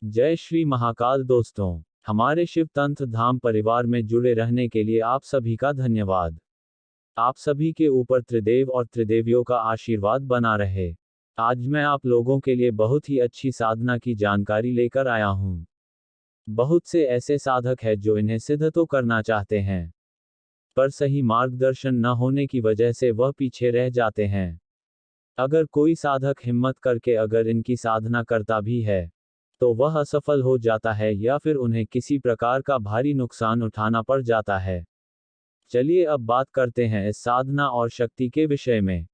जय श्री महाकाल दोस्तों, हमारे शिव तंत्र धाम परिवार में जुड़े रहने के लिए आप सभी का धन्यवाद। आप सभी के ऊपर त्रिदेव और त्रिदेवियों का आशीर्वाद बना रहे। आज मैं आप लोगों के लिए बहुत ही अच्छी साधना की जानकारी लेकर आया हूँ। बहुत से ऐसे साधक हैं जो इन्हें सिद्ध तो करना चाहते हैं, पर सही मार्गदर्शन न होने की वजह से वह पीछे रह जाते हैं। अगर कोई साधक हिम्मत करके अगर इनकी साधना करता भी है, तो वह असफल हो जाता है या फिर उन्हें किसी प्रकार का भारी नुकसान उठाना पड़ जाता है। चलिए अब बात करते हैं इस साधना और शक्ति के विषय में।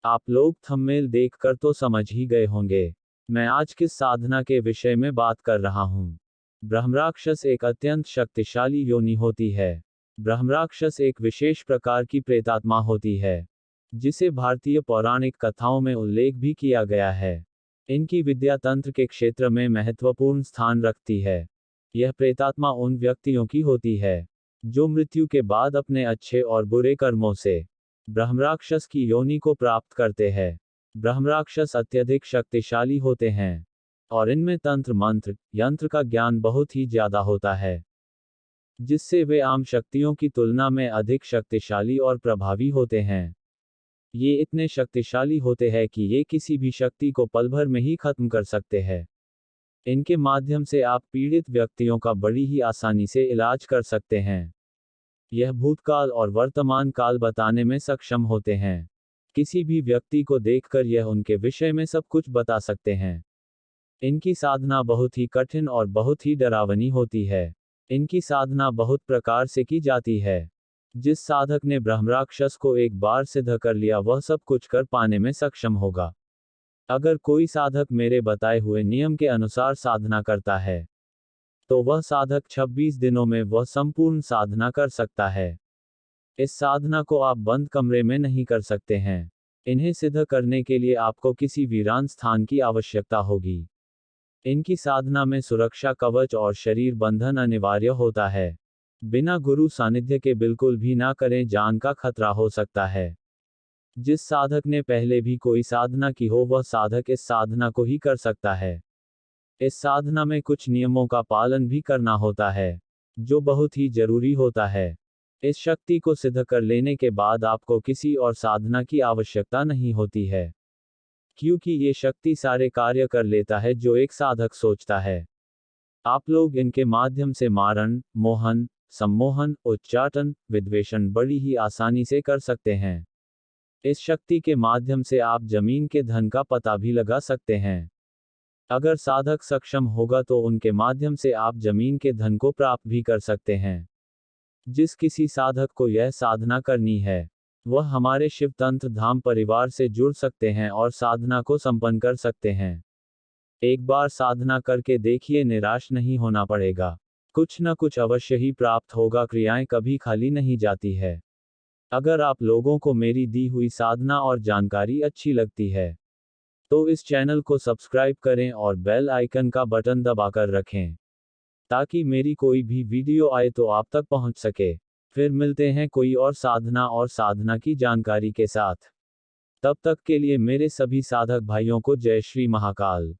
आप लोग थंबनेल देखकर तो समझ ही गए होंगे मैं आज किस साधना के विषय में बात कर रहा हूँ। ब्रह्मराक्षस एक अत्यंत शक्तिशाली योनि होती है। ब्रह्मराक्षस एक विशेष प्रकार की प्रेतात्मा होती है, जिसे भारतीय पौराणिक कथाओं में उल्लेख भी किया गया है। इनकी विद्या तंत्र के क्षेत्र में महत्वपूर्ण स्थान रखती है। यह प्रेतात्मा उन व्यक्तियों की होती है जो मृत्यु के बाद अपने अच्छे और बुरे कर्मों से ब्रह्मराक्षस की योनि को प्राप्त करते हैं। ब्रह्मराक्षस अत्यधिक शक्तिशाली होते हैं और इनमें तंत्र मंत्र यंत्र का ज्ञान बहुत ही ज्यादा होता है, जिससे वे आम शक्तियों की तुलना में अधिक शक्तिशाली और प्रभावी होते हैं। ये इतने शक्तिशाली होते हैं कि ये किसी भी शक्ति को पल भर में ही खत्म कर सकते हैं। इनके माध्यम से आप पीड़ित व्यक्तियों का बड़ी ही आसानी से इलाज कर सकते हैं। यह भूतकाल और वर्तमान काल बताने में सक्षम होते हैं। किसी भी व्यक्ति को देखकर यह उनके विषय में सब कुछ बता सकते हैं। इनकी साधना बहुत ही कठिन और बहुत ही डरावनी होती है। इनकी साधना बहुत प्रकार से की जाती है। जिस साधक ने ब्रह्मराक्षस को एक बार सिद्ध कर लिया वह सब कुछ कर पाने में सक्षम होगा। अगर कोई साधक मेरे बताए हुए नियम के अनुसार साधना करता है, तो वह साधक 26 दिनों में वह संपूर्ण साधना कर सकता है। इस साधना को आप बंद कमरे में नहीं कर सकते हैं। इन्हें सिद्ध करने के लिए आपको किसी वीरान स्थान की आवश्यकता होगी। इनकी साधना में सुरक्षा कवच और शरीर बंधन अनिवार्य होता है। बिना गुरु सानिध्य के बिल्कुल भी ना करें, जान का खतरा हो सकता है। जिस साधक ने पहले भी कोई साधना की हो वह साधक इस साधना को ही कर सकता है। इस साधना में कुछ नियमों का पालन भी करना होता है, जो बहुत ही जरूरी होता है। इस शक्ति को सिद्ध कर लेने के बाद आपको किसी और साधना की आवश्यकता नहीं होती है, क्योंकि ये शक्ति सारे कार्य कर लेता है जो एक साधक सोचता है। आप लोग इनके माध्यम से मारण, मोहन, सम्मोहन, उच्चाटन, विद्वेषण बड़ी ही आसानी से कर सकते हैं। इस शक्ति के माध्यम से आप जमीन के धन का पता भी लगा सकते हैं। अगर साधक सक्षम होगा तो उनके माध्यम से आप जमीन के धन को प्राप्त भी कर सकते हैं। जिस किसी साधक को यह साधना करनी है, वह हमारे शिव तंत्र धाम परिवार से जुड़ सकते हैं और साधना को संपन्न कर सकते हैं। एक बार साधना करके देखिए, निराश नहीं होना पड़ेगा। कुछ न कुछ अवश्य ही प्राप्त होगा। क्रियाएं कभी खाली नहीं जाती है। अगर आप लोगों को मेरी दी हुई साधना और जानकारी अच्छी लगती है, तो इस चैनल को सब्सक्राइब करें और बेल आइकन का बटन दबाकर रखें, ताकि मेरी कोई भी वीडियो आए तो आप तक पहुंच सके। फिर मिलते हैं कोई और साधना की जानकारी के साथ। तब तक के लिए मेरे सभी साधक भाइयों को जय श्री महाकाल।